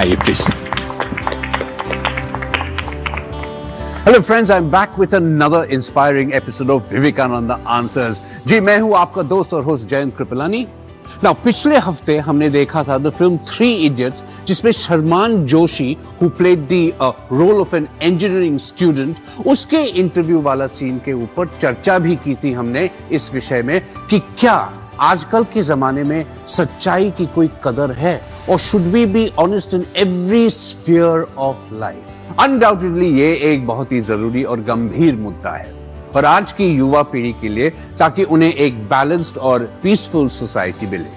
आइए please. Hello friends, I'm back with another inspiring episode of Vivekananda Answers. जी मैं हूं आपका दोस्त और होस्ट जयंत कृपलानी। Now पिछले हफ्ते हमने देखा था the film Three Idiots, जिसमें Sharman Joshi who played the role of an engineering student, उसके इंटरव्यू वाला सीन के ऊपर चर्चा भी की थी हमने इस विषय में कि क्या आजकल के जमाने में सच्चाई की कोई कदर है और should we be honest in every sphere of life? Undoubtedly ये एक बहुत ही जरूरी और गंभीर मुद्दा है और आज की युवा पीढ़ी के लिए, ताकि उन्हें एक बैलेंस्ड और पीसफुल सोसाइटी मिले।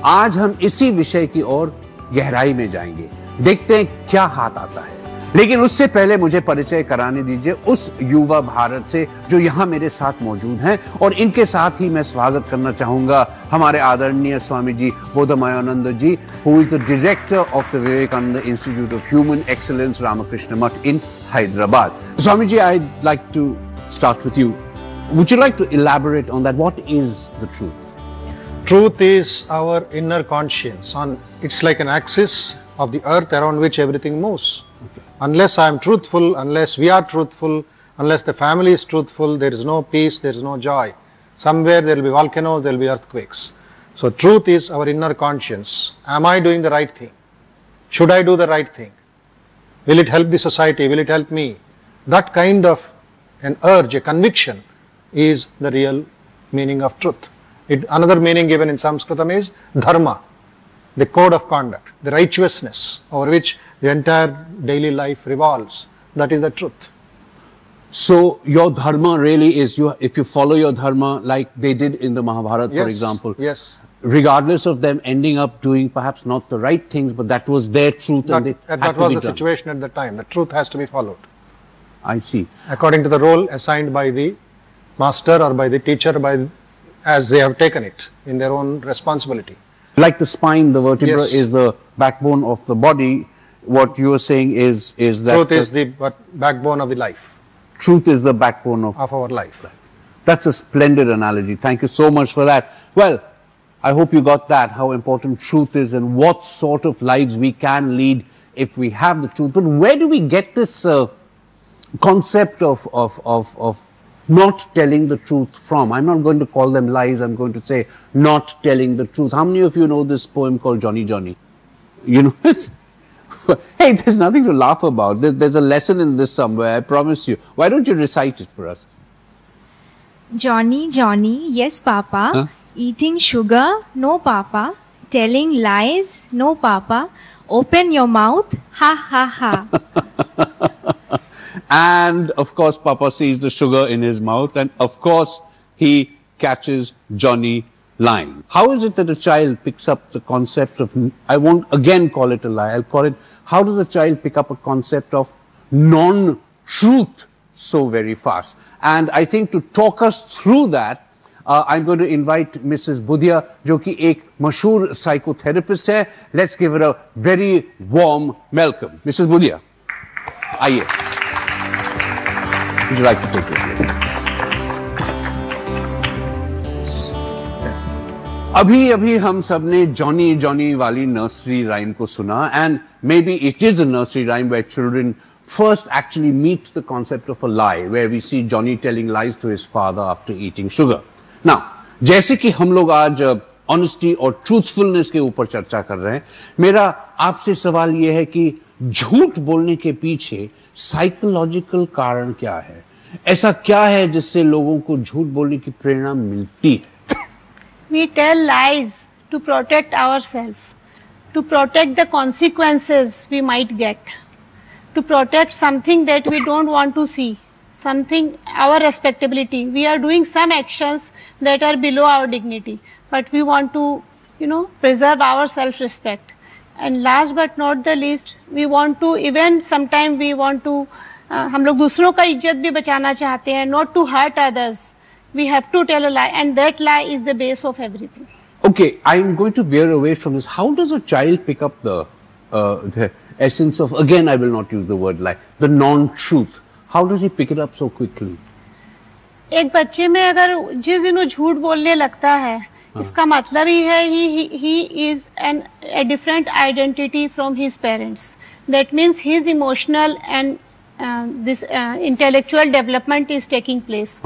आज हम इसी विषय की ओर गहराई में जाएंगे, देखते हैं क्या हाथ आता है। लेकिन उससे पहले मुझे परिचय कराने दीजिए उस युवा भारत से जो यहां मेरे साथ मौजूद हैं, और इनके साथ ही मैं स्वागत करना चाहूंगा हमारे आदरणीय Swami ji Bodhmayananda ji, who is the director of the Vivekananda Institute of Human Excellence Ramakrishna Math in Hyderabad. Swami ji, I like to start with you. Would you like to elaborate on that? What is the truth? Truth is our inner conscience. It's like an axis of the earth around which everything moves. Okay. Unless I am truthful, unless we are truthful, unless the family is truthful, there is no peace, there is no joy. Somewhere there will be volcanoes, there will be earthquakes. So truth is our inner conscience. Am I doing the right thing? Should I do the right thing? Will it help the society? Will it help me? That kind of an urge, a conviction is the real meaning of truth. Another meaning given in Sanskritam is dharma, the code of conduct, the righteousness over which the entire daily life revolves. That is the truth. So your dharma really is, if you follow your dharma like they did in the Mahabharata, Yes, for example, yes. regardless of them ending up doing perhaps not the right things, but that was their truth and they had That to was be the done. situation at the time. The truth has to be followed I see. according to the role assigned by the master or by the teacher, as they have taken it in their own responsibility. Like the spine, the vertebra Yes. is the backbone of the body. What you are saying is that Truth is the backbone of the life, truth is the backbone of our life. That's a splendid analogy. Thank you so much for that. Well, I hope you got that, how important truth is and what sort of lives we can lead if we have the truth. But where do we get this concept of not telling the truth from? I'm not going to call them lies, I'm going to say not telling the truth. How many of you know this poem called Johnny Johnny? You know it? Hey, there's nothing to laugh about. There's a lesson in this somewhere, I promise you. Why don't you recite it for us? Johnny, Johnny, yes papa. Huh? Eating sugar, no papa. Telling lies, no papa. Open your mouth, ha ha ha. And of course Papa sees the sugar in his mouth and of course he catches Johnny lying. How is it that a child picks up the concept of, I won't again call it a lie, I'll call it, how does a child pick up a concept of non-truth so very fast? And I think to talk us through that, I'm going to invite Mrs. Budhia, जो कि एक मशहूर psychotherapist है. Let's give her a very warm welcome. Mrs. Budhia, आइए. Would you like to take it? अभी हम सब ने जॉनी जॉनी वाली नर्सरी राइम को सुना, and maybe it is a nursery rhyme where children first actually meet the concept of a lie, where we see Johnny telling lies to his father after eating sugar. Now, जैसे कि हम लोग आज honesty और truthfulness के ऊपर चर्चा कर रहे हैं, मेरा आपसे सवाल यह है कि झूठ बोलने के पीछे साइकोलॉजिकल कारण क्या है? ऐसा क्या है जिससे लोगों को झूठ बोलने की प्रेरणा मिलती है? We tell lies to protect ourselves, to protect the consequences we might get, to protect something that we don't want to see, something, our respectability. We are doing some actions that are below our dignity, but we want to, preserve our self-respect. And last but not the least, we want to, even sometime we want to, हम लोग दूसरों का इज्जत भी बचाना चाहते हैं, not to hurt others. We have to tell a lie, and that lie is the base of everything. Okay, I'm going to veer away from this. How does a child pick up the essence of, again I will not use the word lie, the non-truth? How does he pick it up so quickly? एक बच्चे में अगर जिस दिन वो झूठ बोलने लगता है इसका मतलब ही है he is a different identity from his parents. That means his emotional and this intellectual development is taking place.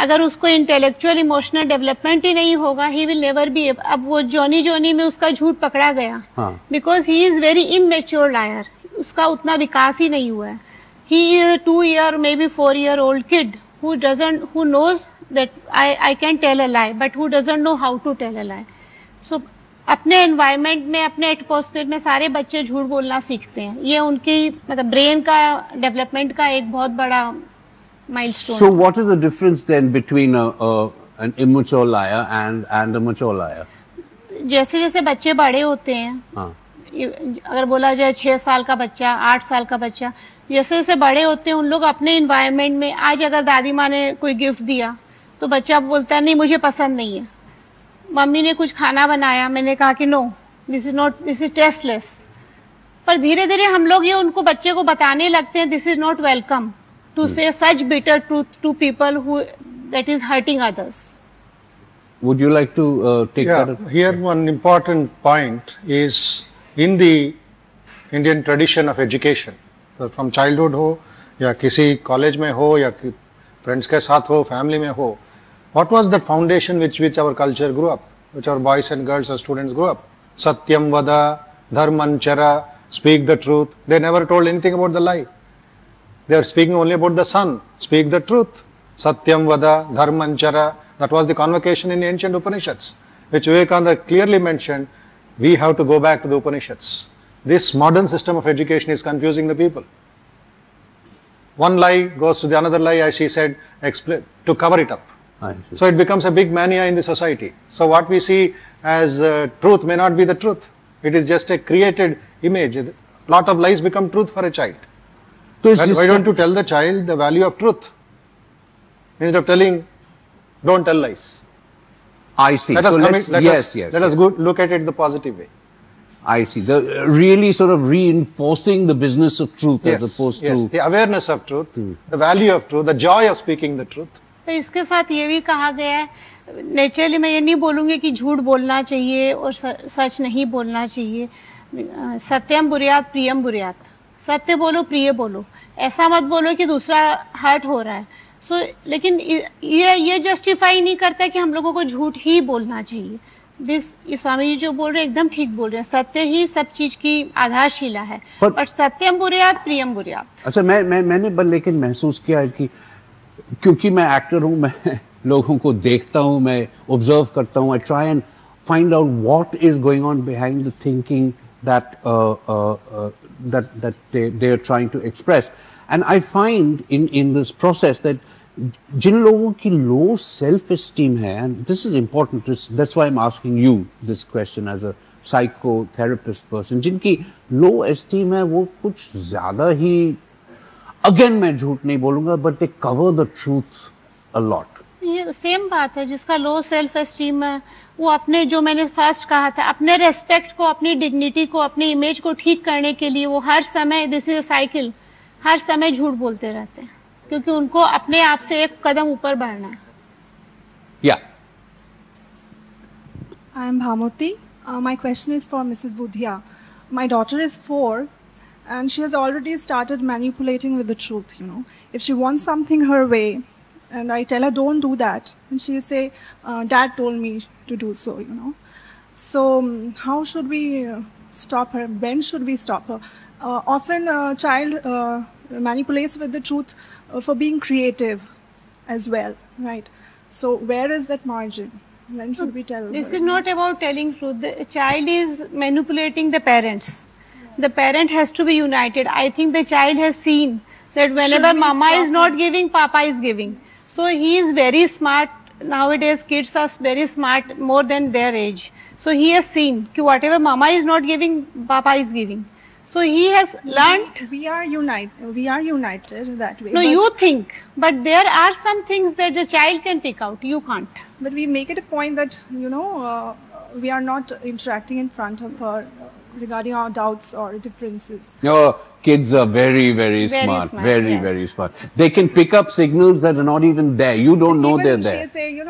अगर उसको इंटेलेक्चुअल इमोशनल डेवलपमेंट ही नहीं होगा, ही विल नेवर बी। अब वो जॉनी जॉनी में उसका झूठ पकड़ा गया, because he is very immature liar, उसका उतना विकास ही नहीं हुआ है। He is 2 year may be 4 year old kid who knows that I can tell a lie, but who doesn't know how to tell a lie. So अपने environment में, अपने एटमॉस्फेयर में सारे बच्चे झूठ बोलना सीखते हैं। ये उनकी मतलब ब्रेन का डेवलपमेंट का एक बहुत बड़ा milestone. So what is the difference then between an immature liar and a mature liar? जैसे जैसे बच्चे बड़े होते हैं, अगर बोला जाए 6 साल का बच्चा, 8 साल का बच्चा, जैसे जैसे बड़े होते हैं उन लोग अपने इन्वायरमेंट में, आज अगर दादी माँ ने कोई गिफ्ट दिया तो बच्चा बोलता है नहीं मुझे पसंद नहीं है। मम्मी ने कुछ खाना बनाया, मैंने कहा कि नो दिस इज टेस्टलेस। पर धीरे धीरे हम लोग ये उनको बच्चे को बताने लगते हैं this is not welcome to say such bitter truth to people who that is hurting others. Would you like to take that? Here one important point is in the Indian tradition of education, from childhood हो या किसी college में हो या friends के साथ हो, family में हो, what was the foundation which our culture grew up, which our boys and girls or students grew up? Satyam vada, dharman chara, speak the truth. They never told anything about the lie. They are speaking only about the sun. Speak the truth. Satyam vada, dharman chara. That was the convocation in ancient Upanishads, which Vivekananda clearly mentioned. We have to go back to the Upanishads. This modern system of education is confusing the people. One lie goes to the another lie, as she said, to cover it up. So it becomes a big mania in the society. So what we see as truth may not be the truth. It is just a created image. A lot of lies become truth for a child. Why don't you tell the child the value of truth? Instead of telling, don't tell lies. I see. Let us look at it the positive way. I see. Really sort of reinforcing the business of truth as opposed to... the awareness of truth, the value of truth, the joy of speaking the truth. तो इसके साथ ये भी कहा गया है, naturally मैं ये नहीं बोलूंगी कि झूठ बोलना चाहिए और सच नहीं बोलना चाहिए। सत्यम बुर्यात प्रियम बुर्यात, सत्य बोलो प्रिय बोलो, ऐसा मत बोलो कि दूसरा हर्ट हो रहा है। लेकिन ये जस्टिफाई नहीं करता कि हम लोगों को झूठ ही बोलना चाहिए। ये स्वामी जी जो बोल रहे हैं एकदम ठीक बोल रहे हैं, सत्य ही सब चीज की आधारशिला है। But Satyam Buryat Priyam Buryat. अच्छा, मैंने लेकिन महसूस किया है कि क्योंकि मैं एक्टर हूँ, मैं लोगों को देखता हूँ, मैं ऑब्जर्व करता हूँ, I try and find out what is going on behind the thinking that they are trying to express, and I find in this process that जिन लोगों की low self-esteem है, and this is important, that's why I'm asking you this question as a psychotherapist person, जिनकी low esteem है वो कुछ ज्यादा ही, again मैं झूठ नहीं बोलूंगा, but they cover the truth a lot. ये सेम बात है, जिसका लो सेल्फ एस्टीम है वो अपने, जो मैंने फर्स्ट कहा था, अपने रेस्पेक्ट को, अपनी डिग्निटी को, अपनी इमेज को ठीक करने के लिए वो हर समय, दिस इज अ साइकिल, हर समय झूठ बोलते रहते हैं, क्योंकि उनको अपने आप से एक कदम ऊपर बढ़ना है। या I am Bhamoti, my question is for Mrs Budhiya. My daughter is 4 and she has already started manipulating with the truth, you know. If she wants something her way and I tell her don't do that, and she'll say dad told me to do so, you know. So how should we stop her? When should we stop her? Often a child manipulates with the truth for being creative as well, right? So where is that margin? When should we tell this her? Is not about telling truth. The child is manipulating the parents. The parent has to be united. I think the child has seen that whenever mama is not giving, papa is giving. So he is very smart. Nowadays kids are very smart, more than their age. So he has seen that whatever mama is not giving, papa is giving. So he has learned. We are united that way. No, you think, but there are some things that the child can pick out. You can't. But we make it a point that, you know, we are not interacting in front of her regarding our doubts or differences. Kids are very, very smart. Very, yes. very smart. They can pick up signals that are not even there. You don't know they're Even there. she'll say,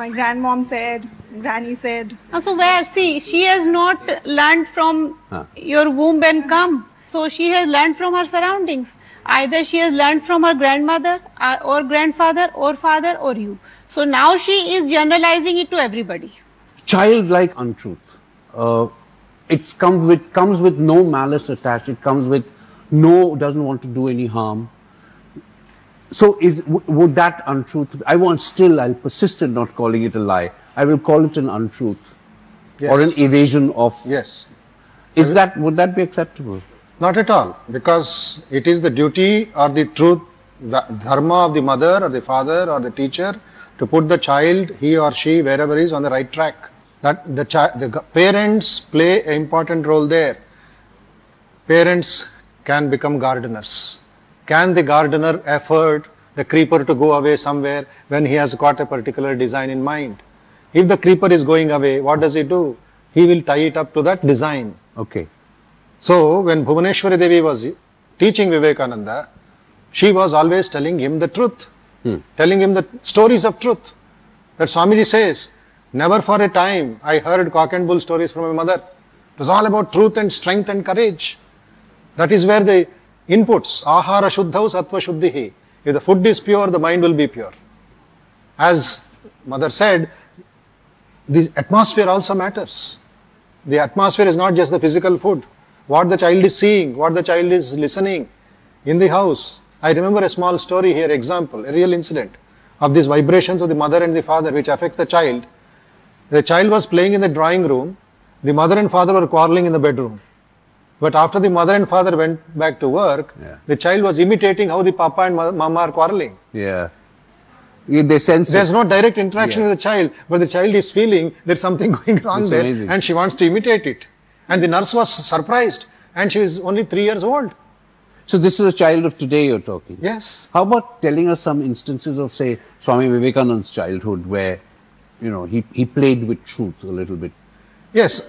my grandmom said, granny said. So where, see, she has not learned from your womb and come. So she has learned from her surroundings. Either she has learned from her grandmother or grandfather or father or you. So now she is generalizing it to everybody. Childlike untruth. It comes with no malice attached. It comes with doesn't want to do any harm. So would that untruth, I'll persist in not calling it a lie. I will call it an untruth. Yes. Or an evasion of. Yes. Would that be acceptable? Not at all, because it is the duty or the truth, the dharma of the mother or the father or the teacher to put the child, he or she, wherever he is, on the right track. That the parents play an important role there. Parents can become gardeners. Can the gardener afford the creeper to go away somewhere when he has got a particular design in mind? If the creeper is going away, what does he do? He will tie it up to that design. Okay. So when Bhuvaneshwari Devi was teaching Vivekananda, she was always telling him the truth, telling him the stories of truth. That Swamiji says, never for a time I heard cock and bull stories from my mother. It was all about truth and strength and courage. That is where the inputs, ahara shuddhau sattva shuddhihi. If the food is pure, the mind will be pure. As mother said, the atmosphere also matters. The atmosphere is not just the physical food. What the child is seeing, what the child is listening in the house. I remember a small story here, example, a real incident of these vibrations of the mother and the father which affects the child. The child was playing in the drawing room. The mother and father were quarreling in the bedroom. But after the mother and father went back to work, the child was imitating how the papa and mama are quarreling. Yeah. They sense There's no direct interaction with the child, but the child is feeling there's something going wrong there, amazing. and she wants to imitate it. And the nurse was surprised, and she is only 3 years old. So this is a child of today you're talking? Yes. How about telling us some instances of, say, Swami Vivekananda's childhood where, he played with truth a little bit? Yes.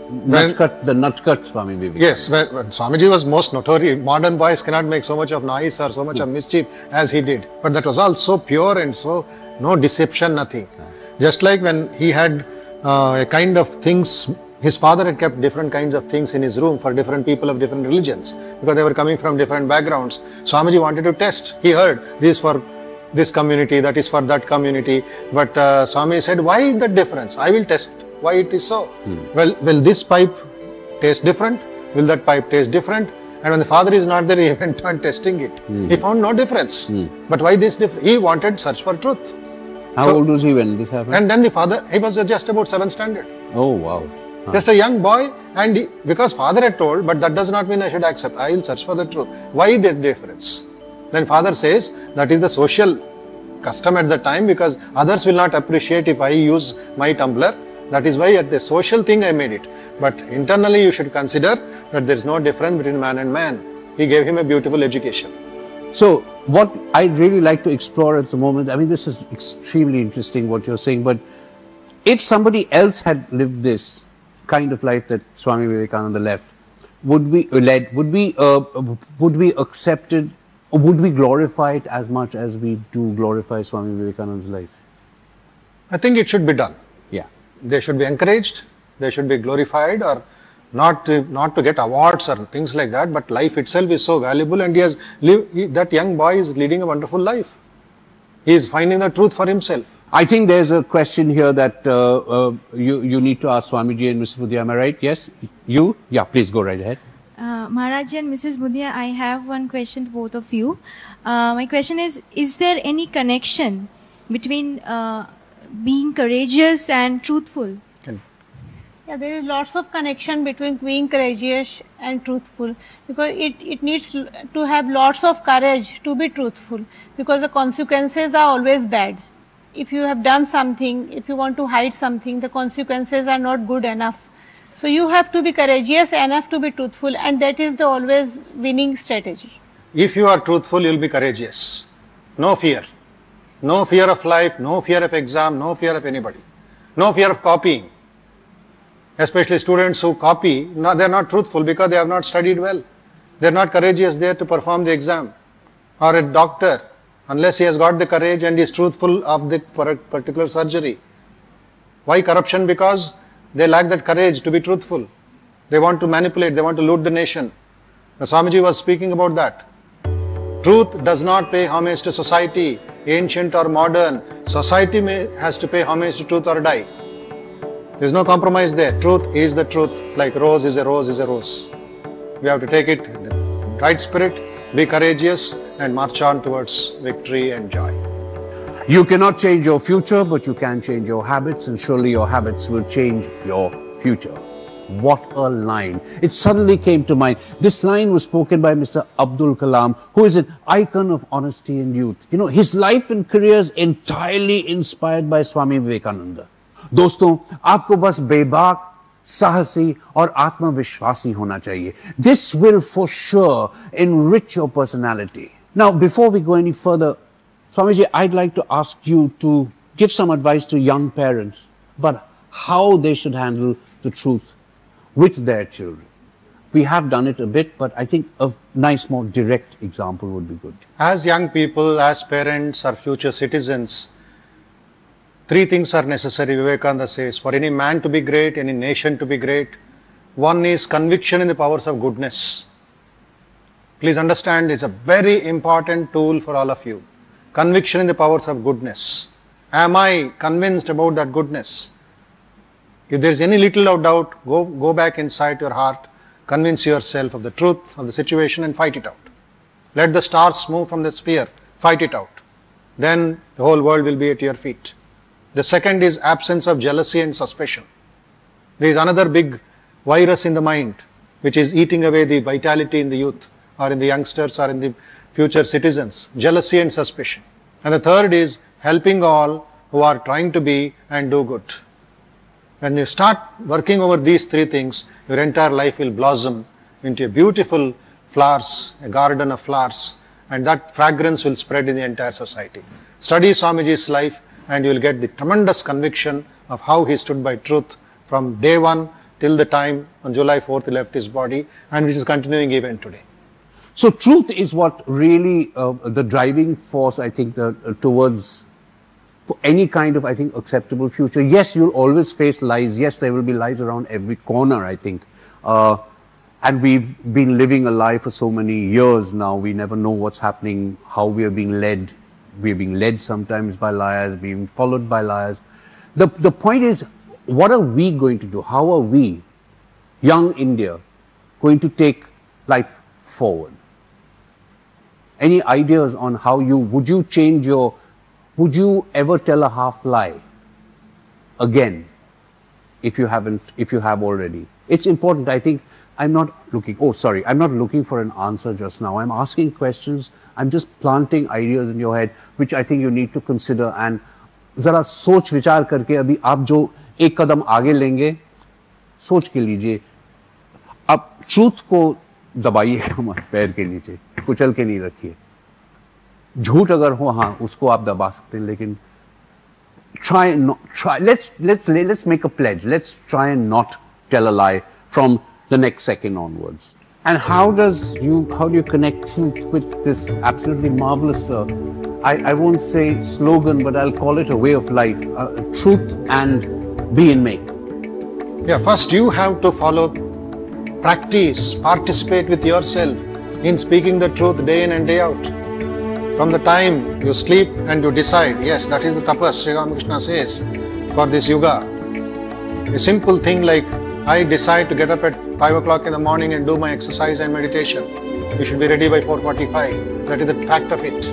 The nutcut Swami Vivekananda. Yes, when Swamiji was most notorious. Modern boys cannot make so much of noise or so much of mischief as he did. But that was all so pure and so no deception, nothing. Just like when he had a kind of things, his father had kept different kinds of things in his room for different people of different religions because they were coming from different backgrounds. Swamiji wanted to test. He heard this for this community, that is for that community. But Swami said, why the difference? I will test why it is so. Well, will this pipe taste different? Will that pipe taste different? And when the father is not there, he went on testing it. He found no difference. But why this difference? He wanted search for truth. How old was he when this happened? And then the father, he was just about 7th standard. Oh, wow. Just a young boy, and because father had told, but that does not mean I should accept. I will search for the truth. Why that difference? Then father says that is the social custom at the time because others will not appreciate if I use my tumbler. That is why at the social thing I made it. But internally you should consider that there is no difference between man and man. He gave him a beautiful education. So what I'd really like to explore at the moment, I mean this is extremely interesting what you're saying, but if somebody else had lived this kind of life that Swami Vivekananda left, would we accept it, or would we glorify it as much as we do glorify Swami Vivekananda's life? I think it should be done. Yeah. They should be encouraged, they should be glorified, or not to get awards or things like that, but life itself is so valuable, and that young boy is leading a wonderful life. He is finding the truth for himself. I think there's a question here that you need to ask Swamiji and Mrs. Budhia. Am I right? Yes? You? Yeah, please go right ahead. Maharaji and Mrs. Budhia, I have one question to both of you. My question is there any connection between being courageous and truthful? Yeah, there is lots of connection between being courageous and truthful because it needs to have lots of courage to be truthful because the consequences are always bad. If you have done something, if you want to hide something, the consequences are not good enough. So you have to be courageous enough to be truthful, and that is the always winning strategy. If you are truthful, you will be courageous. No fear. No fear of life, no fear of exam, no fear of anybody. No fear of copying. Especially students who copy, they are not truthful because they have not studied well. They are not courageous there to perform the exam. Or a doctor, unless he has got the courage and is truthful of the particular surgery. Why corruption? Because they lack that courage to be truthful. They want to manipulate, they want to loot the nation. The Swamiji was speaking about that. Truth does not pay homage to society, ancient or modern. Society has to pay homage to truth or die. There is no compromise there. Truth is the truth, like rose is a rose is a rose. We have to take it in the right spirit, be courageous, and march on towards victory and joy. You cannot change your future, but you can change your habits, and surely your habits will change your future. What a line. It suddenly came to mind. This line was spoken by Mr. Abdul Kalam, who is an icon of honesty and youth. You know, his life and career is entirely inspired by Swami Vivekananda. दोस्तों, आपको बस बेबाक, साहसी और आत्मविश्वासी होना चाहिए. This will for sure enrich your personality. Now, before we go any further, Swamiji, I'd like to ask you to give some advice to young parents about how they should handle the truth with their children. We have done it a bit, but I think a nice, more direct example would be good. As young people, as parents or future citizens, three things are necessary, Vivekananda says, for any man to be great, any nation to be great. One is conviction in the powers of goodness. Please understand, it's a very important tool for all of you. Conviction in the powers of goodness. Am I convinced about that goodness? If there is any little doubt, go back inside your heart, convince yourself of the truth of the situation and fight it out. Let the stars move from the sphere, fight it out. Then the whole world will be at your feet. The second is absence of jealousy and suspicion. There is another big virus in the mind which is eating away the vitality in the youth or in the youngsters or in the future citizens. Jealousy and suspicion. And the third is helping all who are trying to be and do good. When you start working over these three things, your entire life will blossom into a beautiful flowers, a garden of flowers, and that fragrance will spread in the entire society. Study Swamiji's life and you will get the tremendous conviction of how he stood by truth from day one till the time on July 4th he left his body, and which is continuing even today. So truth is what really the driving force, I think, towards any kind of, I think, acceptable future. Yes, you'll always face lies. Yes, there will be lies around every corner, I think. And we've been living a lie for so many years now. We never know what's happening, how we are being led. We are being led sometimes by liars, being followed by liars. The point is, what are we going to do? How are we, young India, going to take life forward? Any ideas on how would you ever tell a half lie again if you have already? It's important. I think I'm not looking for an answer just now. I'm asking questions. I'm just planting ideas in your head, which I think you need to consider. And जरा सोच विचार करके अभी आप जो एक कदम आगे लेंगे, सोच के लीजिए. अब ट्रूथ को दबाइए हमारे पैर के नीचे, कुचल के नहीं रखिए. झूठ अगर हो, हाँ, उसको आप दबा सकते हैं, लेकिन let's make a pledge. Let's try and not tell a lie from the next second onwards. And how do you connect truth with this absolutely marvelous, I won't say slogan, but I'll call it a way of life, truth and be and make. Yeah, first you have to follow, practice, participate with yourself in speaking the truth day in and day out. From the time you sleep and you decide, yes, that is the tapas, Sri Ramakrishna says, for this yuga. A simple thing like, I decide to get up at 5 o'clock in the morning and do my exercise and meditation. You should be ready by 4:45. That is the fact of it.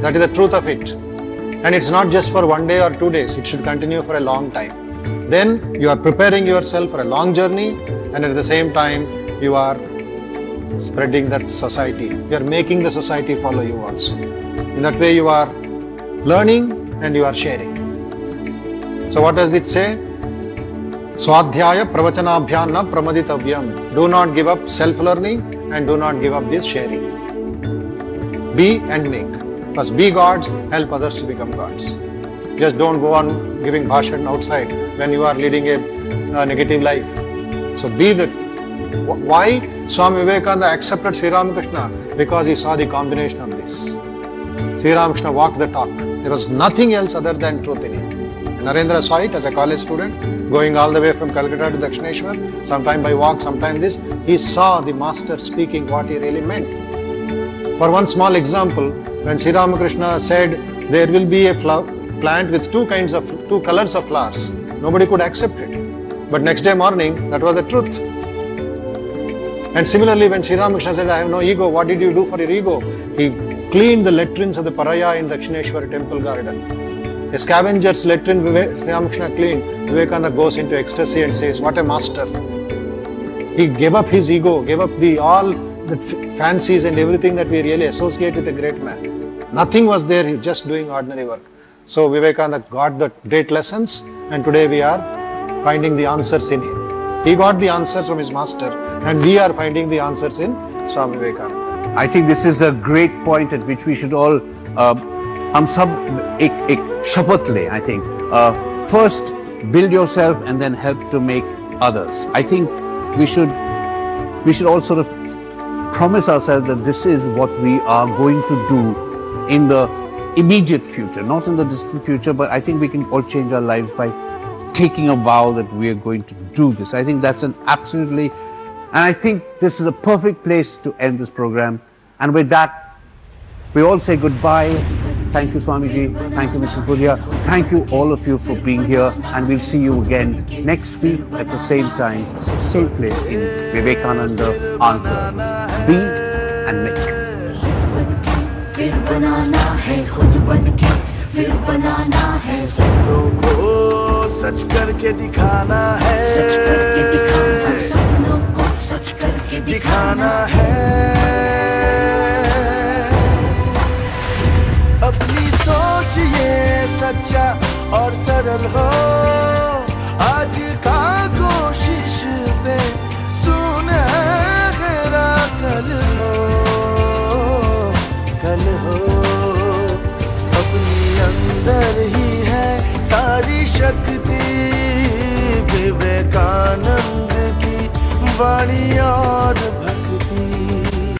That is the truth of it. And it's not just for 1 day or 2 days. It should continue for a long time. Then you are preparing yourself for a long journey, and at the same time you are spreading that society. You are making the society follow you also. In that way you are learning and you are sharing. So what does it say? Swadhyaya pravachanabhyam na pramaditavyam. Do not give up self-learning and do not give up this sharing. Be and make. First be gods, help others to become gods. Just don't go on giving bhashan outside when you are leading a negative life. So be the Why Swami Vivekananda accepted Sri Ramakrishna? Because he saw the combination of this. Sri Ramakrishna walked the talk. There was nothing else other than truth in him. And Narendra saw it as a college student, going all the way from Kolkata to Dakshineshwar, sometime by walk, sometime this. He saw the master speaking what he really meant. For one small example, when Sri Ramakrishna said there will be a plant with two colors of flowers, nobody could accept it. But next day morning, that was the truth. And similarly, when Sri Ramakrishna said, I have no ego, what did you do for your ego? He cleaned the latrines of the Paraya in Dakshineshwar temple garden. A scavenger's latrine Sri Ramakrishna cleaned. Vivekananda goes into ecstasy and says, what a master. He gave up his ego, gave up all the fancies and everything that we really associate with a great man. Nothing was there, he was just doing ordinary work. So Vivekananda got the great lessons, and today we are finding the answers in him. He got the answers from his master, and we are finding the answers in Swami Vivekananda. I think this is a great point at which we should all, हम सब एक शपथ लें. I think first build yourself and then help to make others. I think we should all sort of promise ourselves that this is what we are going to do in the immediate future, not in the distant future, but I think we can all change our lives by taking a vow that we are going to do this. I think that's and I think this is a perfect place to end this program. And with that, we all say goodbye. Thank you, Swamiji. Thank you, Mrs. Budhia. Thank you, all of you, for being here. And we'll see you again next week at the same time, same place in Vivekananda Answers. Be and make. फिर बनाना है खुद बनके, फिर बनाना है सपनों को सच करके दिखाना है, सच करके दिखाना, सपनों को सच करके दिखाना है. अपनी सोच ये सच्चा और सरल हो, आज का कोशिश पे सुनहरा कल हो, अपनी अंदर ही है सारी शक्ति विवेकानंद की वाणी और